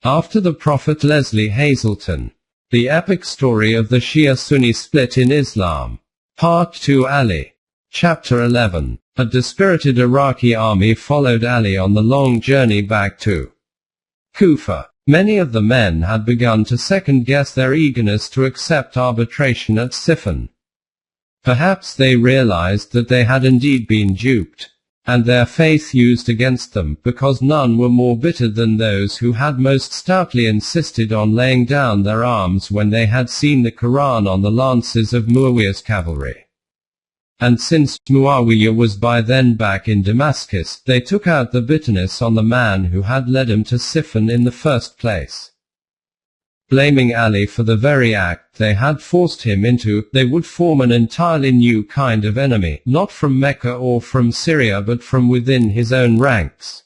After the Prophet Lesley Hazleton. The epic story of the Shia-Sunni split in Islam. Part 2 Ali. Chapter 11. A dispirited Iraqi army followed Ali on the long journey back to Kufa. Many of the men had begun to second-guess their eagerness to accept arbitration at Siffin. Perhaps they realized that they had indeed been duped, and their faith used against them, because none were more bitter than those who had most stoutly insisted on laying down their arms when they had seen the Quran on the lances of Muawiyah's cavalry. And since Muawiyah was by then back in Damascus, they took out the bitterness on the man who had led them to Siffin in the first place. Blaming Ali for the very act they had forced him into, they would form an entirely new kind of enemy, not from Mecca or from Syria but from within his own ranks.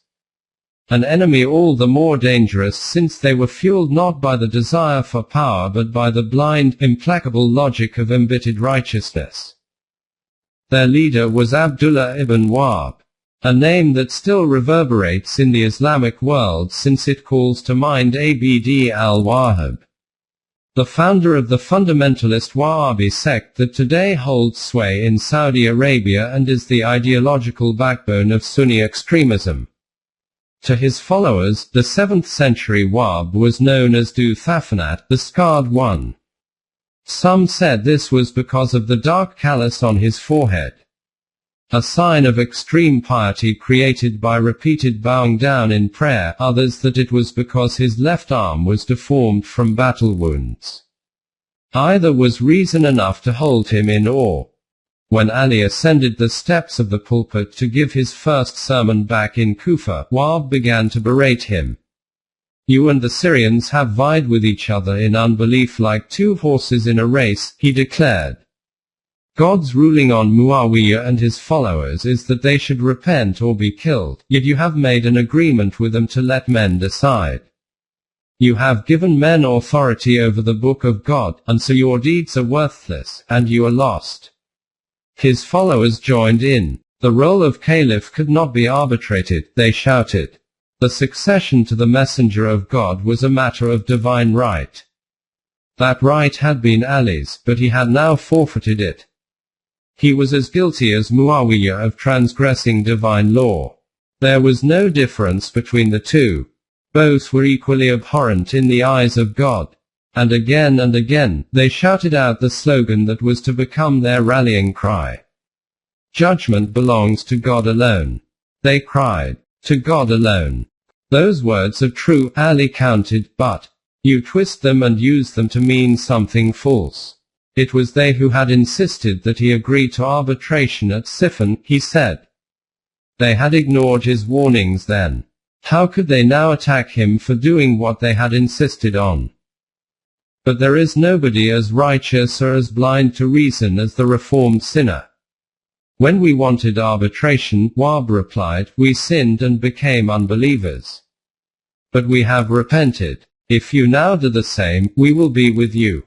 An enemy all the more dangerous since they were fueled not by the desire for power but by the blind, implacable logic of embittered righteousness. Their leader was Abdullah ibn Wahb, a name that still reverberates in the Islamic world since it calls to mind Abd al-Wahhab, the founder of the fundamentalist Wahhabi sect that today holds sway in Saudi Arabia and is the ideological backbone of Sunni extremism. To his followers, the 7th century Wahhab was known as Du Thafanat, the scarred one. Some said this was because of the dark callus on his forehead, a sign of extreme piety created by repeated bowing down in prayer, others that it was because his left arm was deformed from battle wounds. Either was reason enough to hold him in awe. When Ali ascended the steps of the pulpit to give his first sermon back in Kufa, Wahb began to berate him. "You and the Syrians have vied with each other in unbelief like two horses in a race," he declared. "God's ruling on Muawiyah and his followers is that they should repent or be killed, yet you have made an agreement with them to let men decide. You have given men authority over the book of God, and so your deeds are worthless, and you are lost." His followers joined in. The role of caliph could not be arbitrated, they shouted. The succession to the messenger of God was a matter of divine right. That right had been Ali's, but he had now forfeited it. He was as guilty as Muawiyah of transgressing divine law. There was no difference between the two. Both were equally abhorrent in the eyes of God. And again, they shouted out the slogan that was to become their rallying cry. "Judgment belongs to God alone." They cried, "To God alone." Those words are true, Ali countered, but you twist them and use them to mean something false. It was they who had insisted that he agree to arbitration at Siffin, he said. They had ignored his warnings then. How could they now attack him for doing what they had insisted on? But there is nobody as righteous or as blind to reason as the reformed sinner. When we wanted arbitration, Wahb replied, we sinned and became unbelievers. But we have repented. If you now do the same, we will be with you.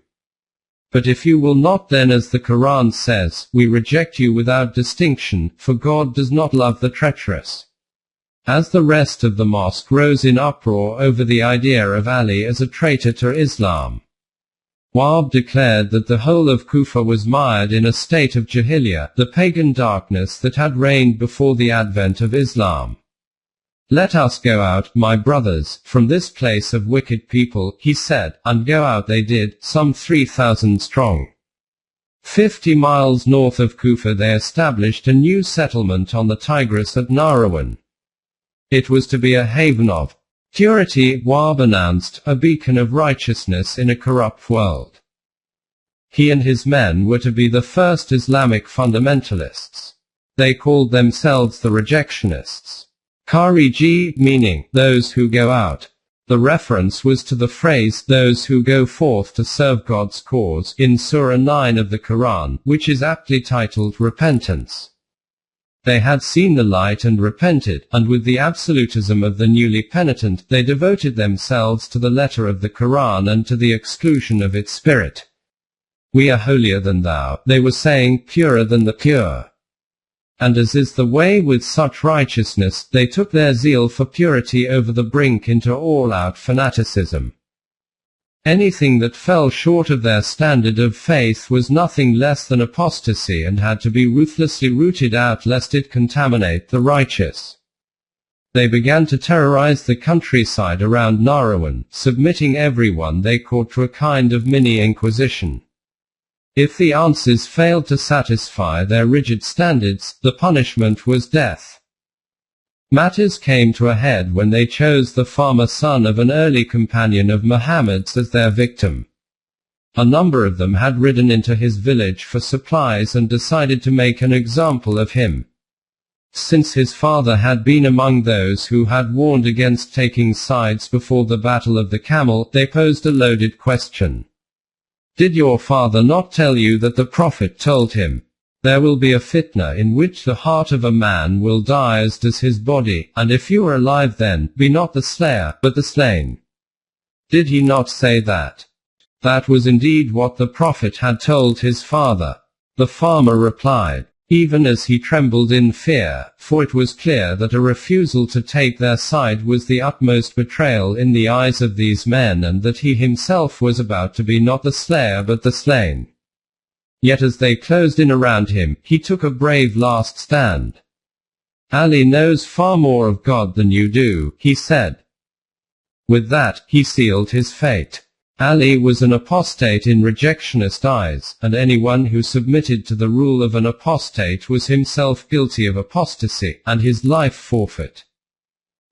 But if you will not, then as the Quran says, we reject you without distinction, for God does not love the treacherous. As the rest of the mosque rose in uproar over the idea of Ali as a traitor to Islam, Wahb declared that the whole of Kufa was mired in a state of jahiliyyah, the pagan darkness that had reigned before the advent of Islam. "Let us go out, my brothers, from this place of wicked people," he said, and go out they did, some 3,000 strong. 50 miles north of Kufa they established a new settlement on the Tigris at Nahrawan. It was to be a haven of purity, Wahb announced, a beacon of righteousness in a corrupt world. He and his men were to be the first Islamic fundamentalists. They called themselves the rejectionists. Khariji, meaning, those who go out. The reference was to the phrase, those who go forth to serve God's cause, in Surah 9 of the Quran, which is aptly titled Repentance. They had seen the light and repented, and with the absolutism of the newly penitent, they devoted themselves to the letter of the Quran and to the exclusion of its spirit. We are holier than thou, they were saying, purer than the pure. And as is the way with such righteousness, they took their zeal for purity over the brink into all-out fanaticism. Anything that fell short of their standard of faith was nothing less than apostasy and had to be ruthlessly rooted out lest it contaminate the righteous. They began to terrorize the countryside around Narawan, submitting everyone they caught to a kind of mini-inquisition. If the answers failed to satisfy their rigid standards, the punishment was death. Matters came to a head when they chose the farmer son of an early companion of Muhammad's as their victim. A number of them had ridden into his village for supplies and decided to make an example of him. Since his father had been among those who had warned against taking sides before the Battle of the Camel, they posed a loaded question. Did your father not tell you that the Prophet told him, "There will be a fitna in which the heart of a man will die as does his body, and if you are alive then, be not the slayer, but the slain"? Did he not say that? That was indeed what the Prophet had told his father. The farmer replied, even as he trembled in fear, for it was clear that a refusal to take their side was the utmost betrayal in the eyes of these men and that he himself was about to be not the slayer but the slain. Yet as they closed in around him, he took a brave last stand. Ali knows far more of God than you do, he said. With that, he sealed his fate. Ali was an apostate in rejectionist eyes, and anyone who submitted to the rule of an apostate was himself guilty of apostasy, and his life forfeit.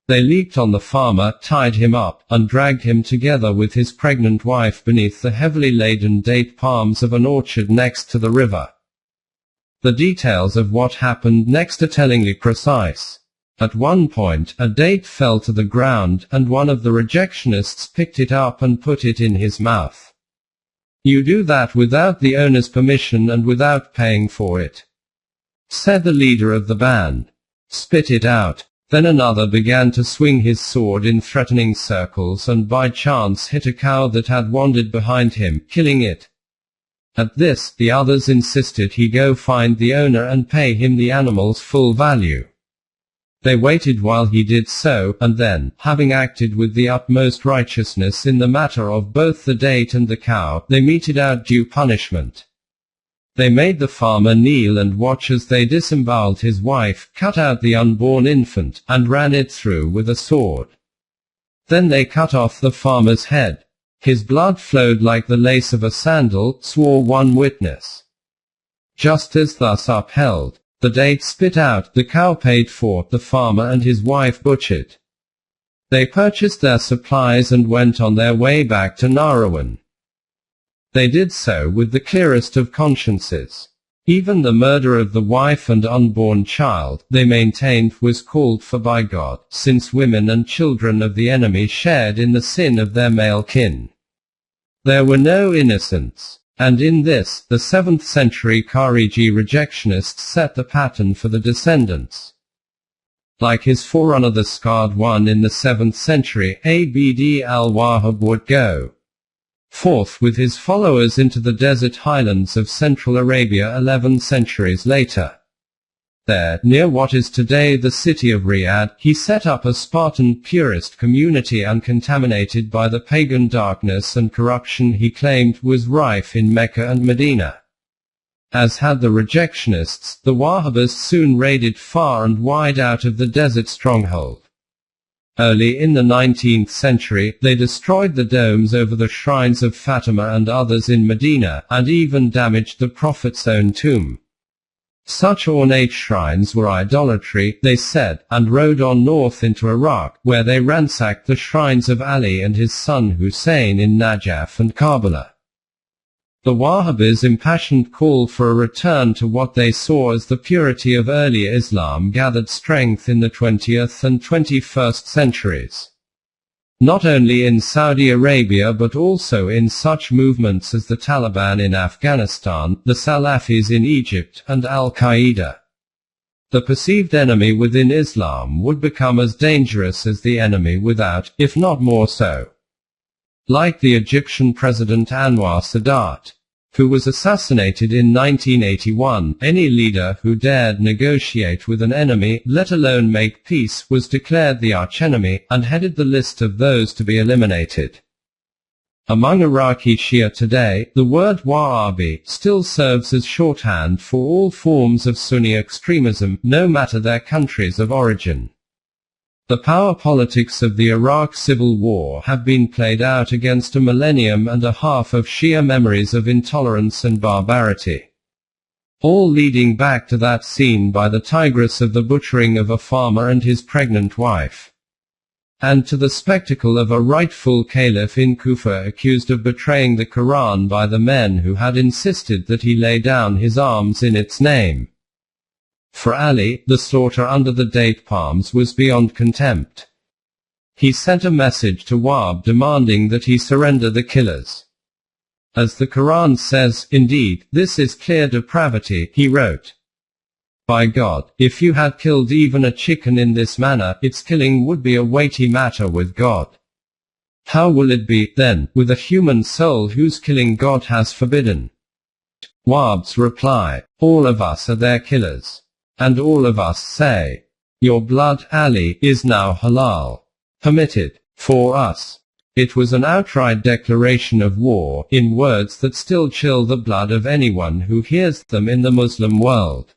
They leaped on the farmer, tied him up, and dragged him together with his pregnant wife beneath the heavily laden date palms of an orchard next to the river. The details of what happened next are tellingly precise. At one point, a date fell to the ground, and one of the rejectionists picked it up and put it in his mouth. You do that without the owner's permission and without paying for it, said the leader of the band. Spit it out. Then another began to swing his sword in threatening circles and by chance hit a cow that had wandered behind him, killing it. At this, the others insisted he go find the owner and pay him the animal's full value. They waited while he did so, and then, having acted with the utmost righteousness in the matter of both the date and the cow, they meted out due punishment. They made the farmer kneel and watch as they disemboweled his wife, cut out the unborn infant, and ran it through with a sword. Then they cut off the farmer's head. His blood flowed like the lace of a sandal, swore one witness. Justice thus upheld. The date spit out, the cow paid for, the farmer and his wife butchered. They purchased their supplies and went on their way back to Narawan. They did so with the clearest of consciences. Even the murder of the wife and unborn child, they maintained, was called for by God, since women and children of the enemy shared in the sin of their male kin. There were no innocents. And in this, the 7th century Khariji rejectionists set the pattern for the descendants. Like his forerunner the scarred one in the 7th century, Abd al-Wahhab would go forth with his followers into the desert highlands of Central Arabia 11 centuries later. There, near what is today the city of Riyadh, he set up a Spartan purist community uncontaminated by the pagan darkness and corruption he claimed was rife in Mecca and Medina. As had the rejectionists, the Wahhabists soon raided far and wide out of the desert stronghold. Early in the 19th century, they destroyed the domes over the shrines of Fatima and others in Medina, and even damaged the Prophet's own tomb. Such ornate shrines were idolatry, they said, and rode on north into Iraq, where they ransacked the shrines of Ali and his son Hussein in Najaf and Karbala. The Wahhabis' impassioned call for a return to what they saw as the purity of earlier Islam gathered strength in the 20th and 21st centuries. Not only in Saudi Arabia but also in such movements as the Taliban in Afghanistan, the Salafis in Egypt, and Al-Qaeda. The perceived enemy within Islam would become as dangerous as the enemy without, if not more so. Like the Egyptian President Anwar Sadat. who was assassinated in 1981. Any leader who dared negotiate with an enemy, let alone make peace, was declared the archenemy, and headed the list of those to be eliminated. Among Iraqi Shia today, the word Wahhabi still serves as shorthand for all forms of Sunni extremism, no matter their countries of origin. The power politics of the Iraq civil war have been played out against a millennium and a half of Shia memories of intolerance and barbarity, all leading back to that scene by the Tigris of the butchering of a farmer and his pregnant wife, and to the spectacle of a rightful caliph in Kufa accused of betraying the Quran by the men who had insisted that he lay down his arms in its name. For Ali, the slaughter under the date palms was beyond contempt. He sent a message to Wahb demanding that he surrender the killers. As the Quran says, indeed, this is clear depravity, he wrote. By God, if you had killed even a chicken in this manner, its killing would be a weighty matter with God. How will it be, then, with a human soul whose killing God has forbidden? Wahb's reply: all of us are their killers. And all of us say, your blood, Ali, is now halal, permitted, for us. It was an outright declaration of war, in words that still chill the blood of anyone who hears them in the Muslim world.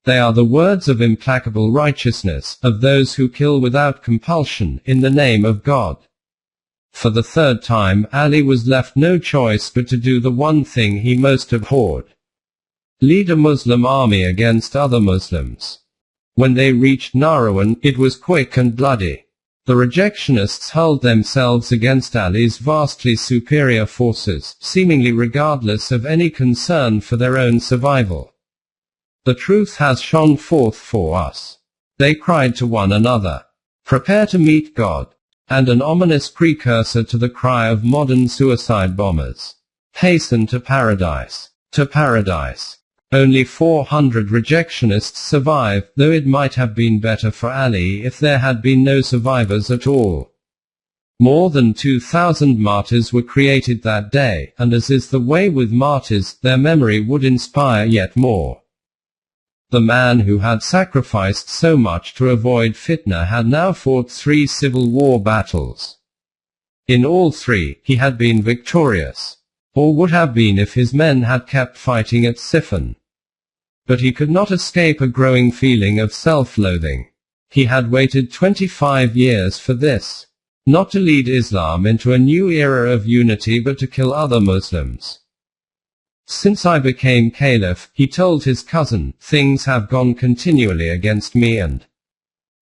They are the words of implacable righteousness, of those who kill without compulsion, in the name of God. For the third time, Ali was left no choice but to do the one thing he most abhorred: lead a Muslim army against other Muslims. When they reached Nahrawan, it was quick and bloody. The rejectionists hurled themselves against Ali's vastly superior forces, seemingly regardless of any concern for their own survival. The truth has shone forth for us, they cried to one another. Prepare to meet God. And an ominous precursor to the cry of modern suicide bombers: hasten to paradise. To paradise. Only 400 rejectionists survive, though it might have been better for Ali if there had been no survivors at all. More than 2,000 martyrs were created that day, and as is the way with martyrs, their memory would inspire yet more. The man who had sacrificed so much to avoid fitna had now fought 3 civil war battles. In all 3, he had been victorious, or would have been if his men had kept fighting at Siffin. But he could not escape a growing feeling of self-loathing. He had waited 25 years for this. Not to lead Islam into a new era of unity but to kill other Muslims. Since I became caliph, he told his cousin, things have gone continually against me and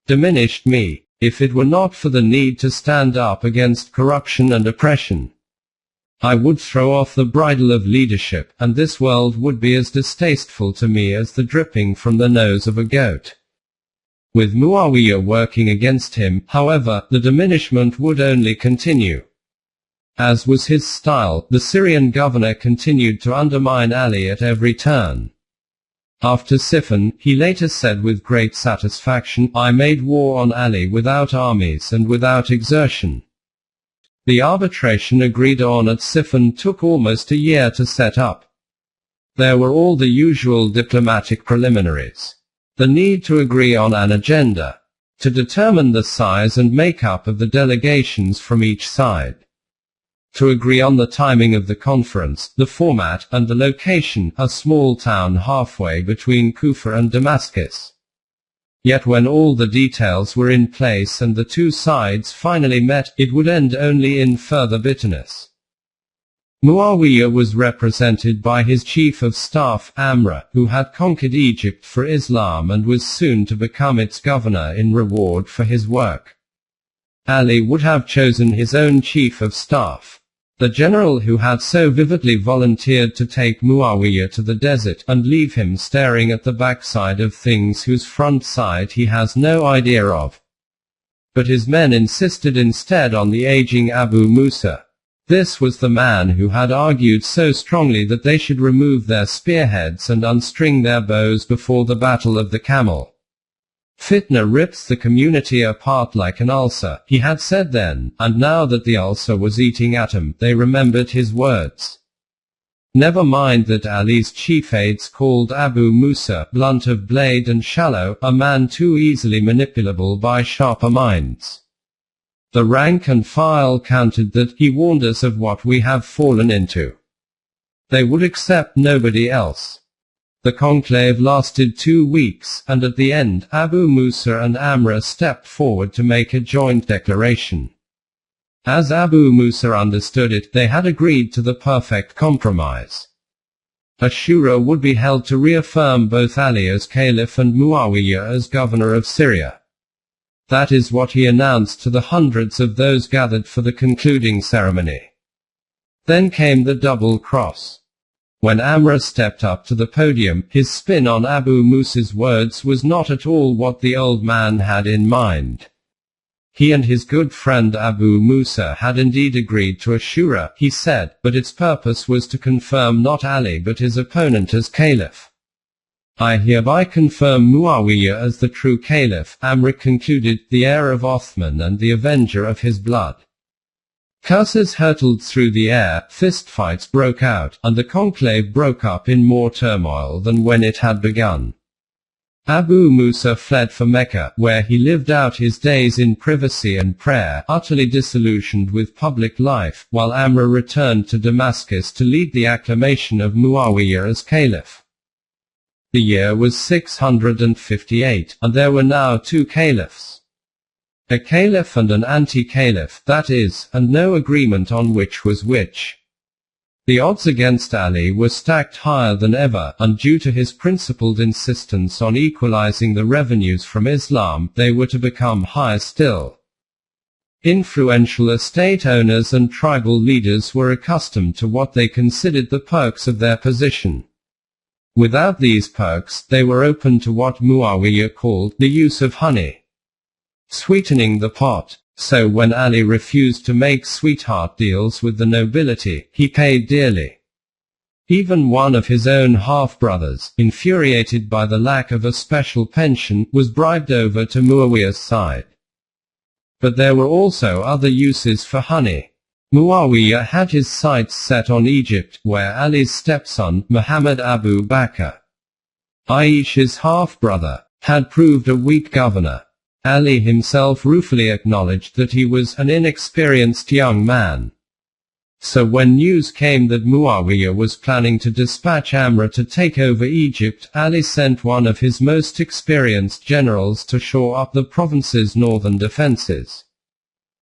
diminished me. If it were not for the need to stand up against corruption and oppression, I would throw off the bridle of leadership, and this world would be as distasteful to me as the dripping from the nose of a goat. With Muawiyah working against him, however, the diminishment would only continue. As was his style, the Syrian governor continued to undermine Ali at every turn. After Siffin, he later said with great satisfaction, I made war on Ali without armies and without exertion. The arbitration agreed on at Siffin took almost a year to set up. There were all the usual diplomatic preliminaries. The need to agree on an agenda, to determine the size and makeup of the delegations from each side, to agree on the timing of the conference, the format, and the location, a small town halfway between Kufa and Damascus. Yet when all the details were in place and the two sides finally met, it would end only in further bitterness. Muawiyah was represented by his chief of staff, Amr, who had conquered Egypt for Islam and was soon to become its governor in reward for his work. Ali would have chosen his own chief of staff, the general who had so vividly volunteered to take Muawiyah to the desert and leave him staring at the backside of things whose front side he has no idea of. But his men insisted instead on the aging Abu Musa. This was the man who had argued so strongly that they should remove their spearheads and unstring their bows before the Battle of the Camel. Fitna rips the community apart like an ulcer, he had said then, and now that the ulcer was eating at him, they remembered his words. Never mind that Ali's chief aides called Abu Musa blunt of blade and shallow, a man too easily manipulable by sharper minds. The rank and file countered that he warned us of what we have fallen into. They would accept nobody else. The conclave lasted 2 weeks, and at the end, Abu Musa and Amra stepped forward to make a joint declaration. As Abu Musa understood it, they had agreed to the perfect compromise. A shura would be held to reaffirm both Ali as caliph and Muawiyah as governor of Syria. That is what he announced to the hundreds of those gathered for the concluding ceremony. Then came the double cross. When Amra stepped up to the podium, his spin on Abu Musa's words was not at all what the old man had in mind. He and his good friend Abu Musa had indeed agreed to a shura, he said, but its purpose was to confirm not Ali but his opponent as caliph. I hereby confirm Muawiyah as the true caliph, Amr concluded, the heir of Othman and the avenger of his blood. Curses hurtled through the air, fistfights broke out, and the conclave broke up in more turmoil than when it had begun. Abu Musa fled for Mecca, where he lived out his days in privacy and prayer, utterly disillusioned with public life, while Amr returned to Damascus to lead the acclamation of Muawiyah as caliph. The year was 658, and there were now 2 caliphs. A caliph and an anti-caliph, that is, and no agreement on which was which. The odds against Ali were stacked higher than ever, and due to his principled insistence on equalizing the revenues from Islam, they were to become higher still. Influential estate owners and tribal leaders were accustomed to what they considered the perks of their position. Without these perks, they were open to what Muawiyah called the use of honey, sweetening the pot. So when Ali refused to make sweetheart deals with the nobility, he paid dearly. Even one of his own half-brothers, infuriated by the lack of a special pension, was bribed over to Muawiyah's side. But there were also other uses for honey. Muawiyah had his sights set on Egypt, where Ali's stepson, Muhammad Abu Bakr, Aisha's half-brother, had proved a weak governor. Ali himself ruefully acknowledged that he was an inexperienced young man. So when news came that Muawiyah was planning to dispatch Amr to take over Egypt, Ali sent one of his most experienced generals to shore up the province's northern defenses.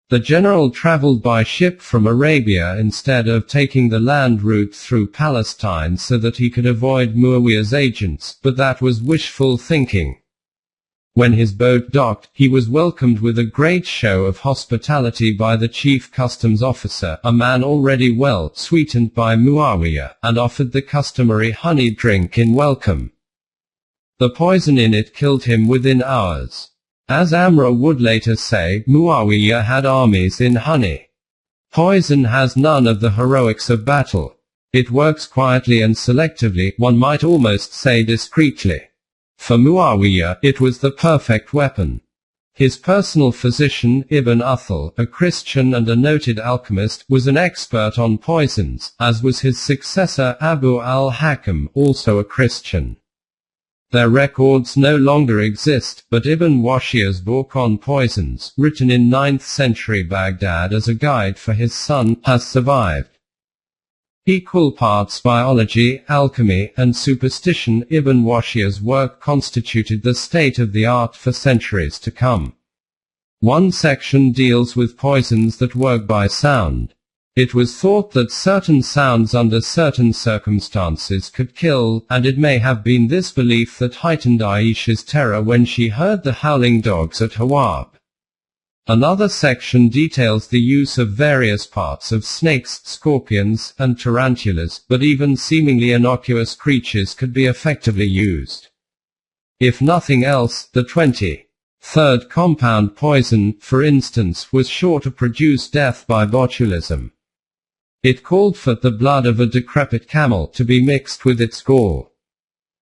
The general traveled by ship from Arabia instead of taking the land route through Palestine so that he could avoid Muawiyah's agents, but that was wishful thinking. When his boat docked, he was welcomed with a great show of hospitality by the chief customs officer, a man already well sweetened by Muawiyah, and offered the customary honey drink in welcome. The poison in it killed him within hours. As Amr would later say, Muawiyah had armies in honey. Poison has none of the heroics of battle. It works quietly and selectively, one might almost say discreetly. For Muawiyah, it was the perfect weapon. His personal physician, Ibn Uthal, a Christian and a noted alchemist, was an expert on poisons, as was his successor Abu al-Hakam, also a Christian. Their records no longer exist, but Ibn Washiyah's book on poisons, written in 9th century Baghdad as a guide for his son, has survived. Equal parts biology, alchemy, and superstition, Ibn Washiyah's work constituted the state-of-the-art for centuries to come. One section deals with poisons that work by sound. It was thought that certain sounds under certain circumstances could kill, and it may have been this belief that heightened Aisha's terror when she heard the howling dogs at Hawab. Another section details the use of various parts of snakes, scorpions, and tarantulas, but even seemingly innocuous creatures could be effectively used. If nothing else, the 23rd compound poison, for instance, was sure to produce death by botulism. It called for the blood of a decrepit camel to be mixed with its gore,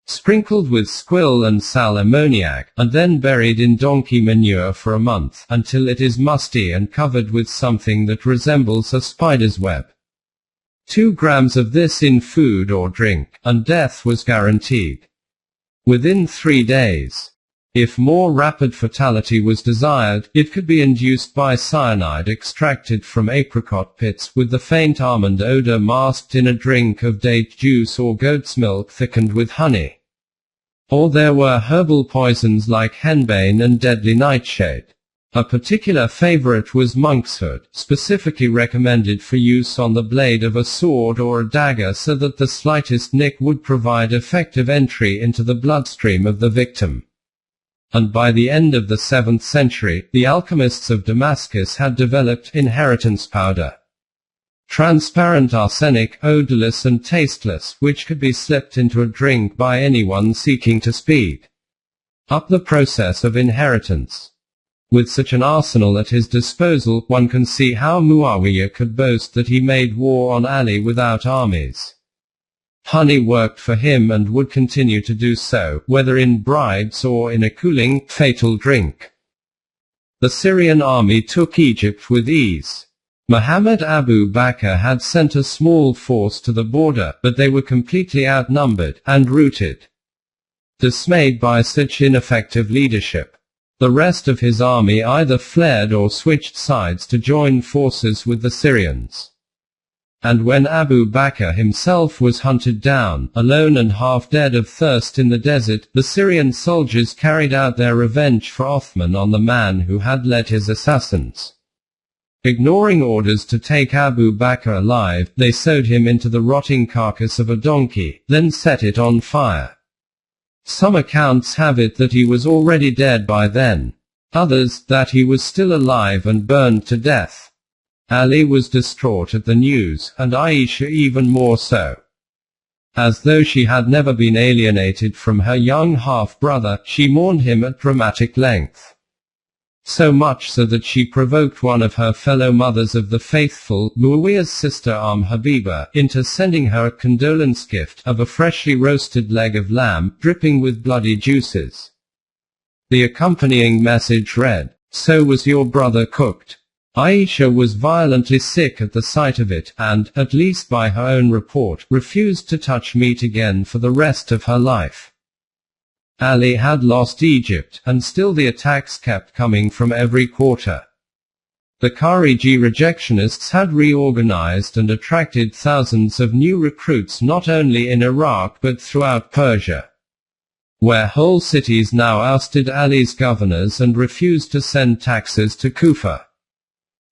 sprinkled with squill and sal ammoniac, and then buried in donkey manure for a month, until it is musty and covered with something that resembles a spider's web. 2 grams of this in food or drink, and death was guaranteed within 3 days. If more rapid fatality was desired, it could be induced by cyanide extracted from apricot pits with the faint almond odor masked in a drink of date juice or goat's milk thickened with honey. Or there were herbal poisons like henbane and deadly nightshade. A particular favorite was monkshood, specifically recommended for use on the blade of a sword or a dagger so that the slightest nick would provide effective entry into the bloodstream of the victim. And by the end of the 7th century, the alchemists of Damascus had developed inheritance powder. Transparent arsenic, odorless and tasteless, which could be slipped into a drink by anyone seeking to speed up the process of inheritance. With such an arsenal at his disposal, one can see how Muawiyah could boast that he made war on Ali without armies. Honey worked for him and would continue to do so, whether in bribes or in a cooling, fatal drink. The Syrian army took Egypt with ease. Muhammad Abu Bakr had sent a small force to the border, but they were completely outnumbered and routed. Dismayed by such ineffective leadership, the rest of his army either fled or switched sides to join forces with the Syrians. And when Abu Bakr himself was hunted down, alone and half dead of thirst in the desert, the Syrian soldiers carried out their revenge for Othman on the man who had led his assassins. Ignoring orders to take Abu Bakr alive, they sewed him into the rotting carcass of a donkey, then set it on fire. Some accounts have it that he was already dead by then. Others, that he was still alive and burned to death. Ali was distraught at the news, and Aisha even more so. As though she had never been alienated from her young half-brother, she mourned him at dramatic length. So much so that she provoked one of her fellow mothers of the faithful, Muawiyah's sister Habiba, into sending her a condolence gift of a freshly roasted leg of lamb, dripping with bloody juices. The accompanying message read, "So was your brother cooked." Aisha was violently sick at the sight of it, and, at least by her own report, refused to touch meat again for the rest of her life. Ali had lost Egypt, and still the attacks kept coming from every quarter. The Khariji rejectionists had reorganized and attracted thousands of new recruits not only in Iraq but throughout Persia, where whole cities now ousted Ali's governors and refused to send taxes to Kufa.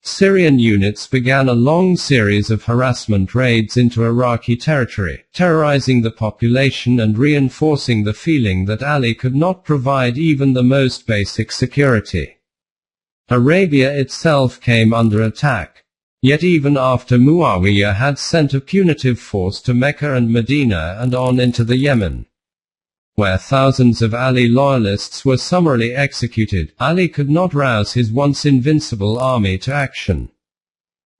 Syrian units began a long series of harassment raids into Iraqi territory, terrorizing the population and reinforcing the feeling that Ali could not provide even the most basic security. Arabia itself came under attack. Yet even after Muawiyah had sent a punitive force to Mecca and Medina and on into the Yemen, where thousands of Ali loyalists were summarily executed, Ali could not rouse his once invincible army to action.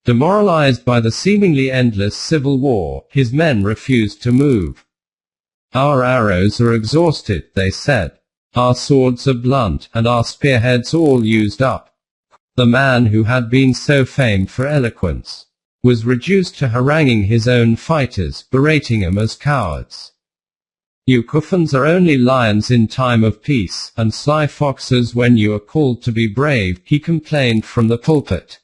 Demoralized by the seemingly endless civil war, his men refused to move. "Our arrows are exhausted," they said. "Our swords are blunt, and our spearheads all used up." The man who had been so famed for eloquence was reduced to haranguing his own fighters, berating them as cowards. "You Kufans are only lions in time of peace, and sly foxes when you are called to be brave," he complained from the pulpit.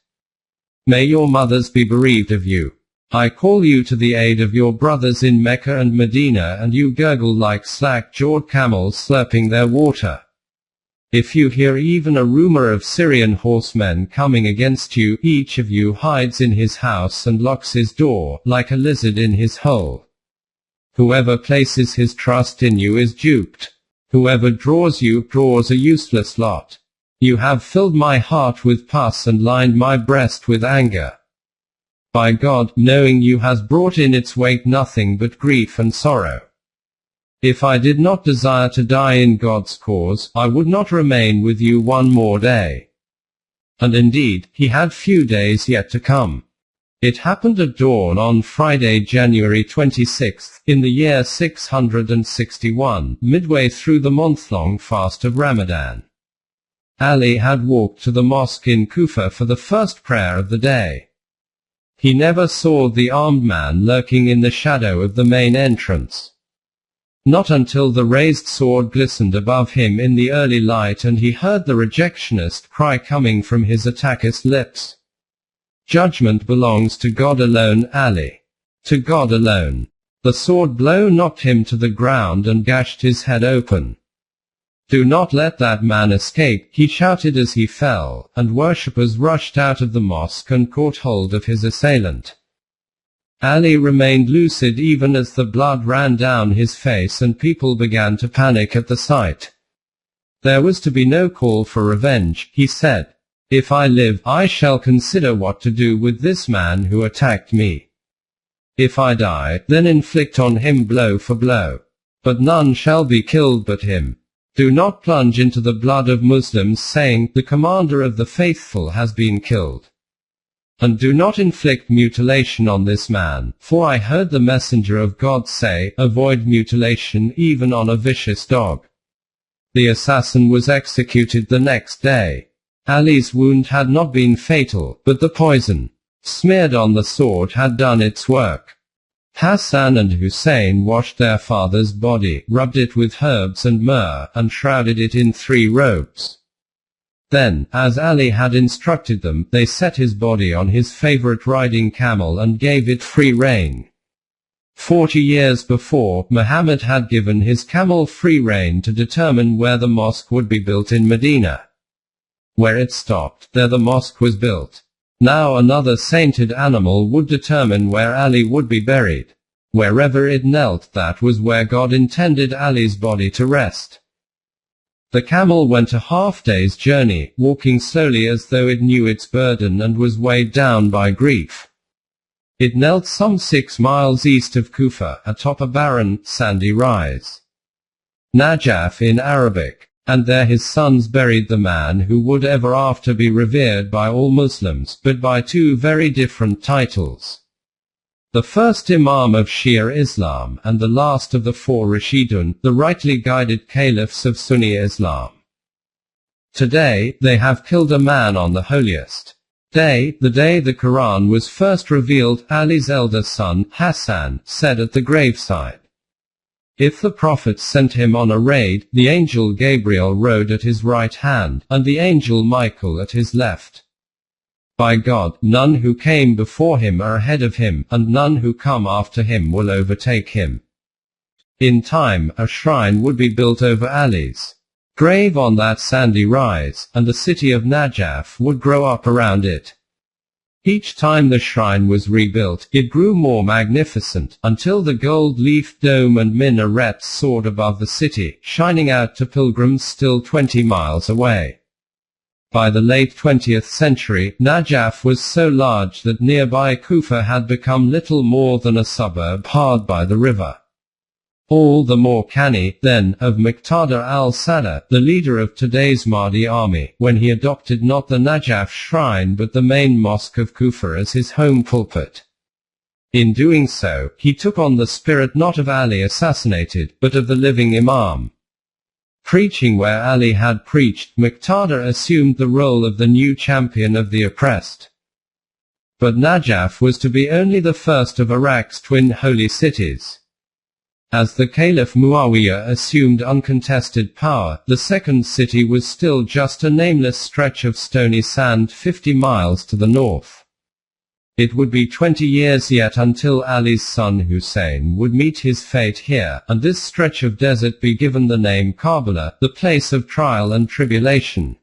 "May your mothers be bereaved of you. I call you to the aid of your brothers in Mecca and Medina, and you gurgle like slack-jawed camels slurping their water. If you hear even a rumor of Syrian horsemen coming against you, each of you hides in his house and locks his door, like a lizard in his hole. Whoever places his trust in you is duped. Whoever draws you, draws a useless lot. You have filled my heart with pus and lined my breast with anger. By God, knowing you has brought in its wake nothing but grief and sorrow. If I did not desire to die in God's cause, I would not remain with you one more day." And indeed, he had few days yet to come. It happened at dawn on Friday, January 26, in the year 661, midway through the month-long fast of Ramadan. Ali had walked to the mosque in Kufa for the first prayer of the day. He never saw the armed man lurking in the shadow of the main entrance. Not until the raised sword glistened above him in the early light and he heard the rejectionist cry coming from his attacker's lips. Judgment belongs to God alone, Ali. To God alone. The sword blow knocked him to the ground and gashed his head open. Do not let that man escape, he shouted as he fell, and worshippers rushed out of the mosque and caught hold of his assailant. Ali remained lucid even as the blood ran down his face and people began to panic at the sight. There was to be no call for revenge, he said. If I live, I shall consider what to do with this man who attacked me. If I die, then inflict on him blow for blow. But none shall be killed but him. Do not plunge into the blood of Muslims saying, the commander of the faithful has been killed. And do not inflict mutilation on this man, for I heard the messenger of God say, avoid mutilation even on a vicious dog. The assassin was executed the next day. Ali's wound had not been fatal, but the poison, smeared on the sword, had done its work. Hassan and Hussein washed their father's body, rubbed it with herbs and myrrh, and shrouded it in 3 robes. Then, as Ali had instructed them, they set his body on his favorite riding camel and gave it free rein. 40 years before, Muhammad had given his camel free rein to determine where the mosque would be built in Medina. Where it stopped, there the mosque was built. Now another sainted animal would determine where Ali would be buried. Wherever it knelt, that was where God intended Ali's body to rest. The camel went a half-day's journey, walking slowly as though it knew its burden and was weighed down by grief. It knelt some 6 miles east of Kufa, atop a barren, sandy rise. Najaf in Arabic. And there his sons buried the man who would ever after be revered by all Muslims, but by 2 very different titles. The first Imam of Shia Islam, and the last of the 4 Rashidun, the rightly guided caliphs of Sunni Islam. Today, they have killed a man on the holiest day, the day the Quran was first revealed, Ali's elder son, Hassan, said at the graveside. If the Prophet sent him on a raid, the angel Gabriel rode at his right hand, and the angel Michael at his left. By God, none who came before him are ahead of him, and none who come after him will overtake him. In time, a shrine would be built over Ali's grave on that sandy rise, and the city of Najaf would grow up around it. Each time the shrine was rebuilt, it grew more magnificent, until the gold-leafed dome and minarets soared above the city, shining out to pilgrims still 20 miles away. By the late 20th century, Najaf was so large that nearby Kufa had become little more than a suburb hard by the river. All the more canny, then, of Muqtada al-Sadr, the leader of today's Mahdi army, when he adopted not the Najaf shrine but the main mosque of Kufa as his home pulpit. In doing so, he took on the spirit not of Ali assassinated, but of the living Imam. Preaching where Ali had preached, Muqtada assumed the role of the new champion of the oppressed. But Najaf was to be only the first of Iraq's twin holy cities. As the Caliph Muawiyah assumed uncontested power, the second city was still just a nameless stretch of stony sand 50 miles to the north. It would be 20 years yet until Ali's son Hussein would meet his fate here, and this stretch of desert be given the name Karbala, the place of trial and tribulation.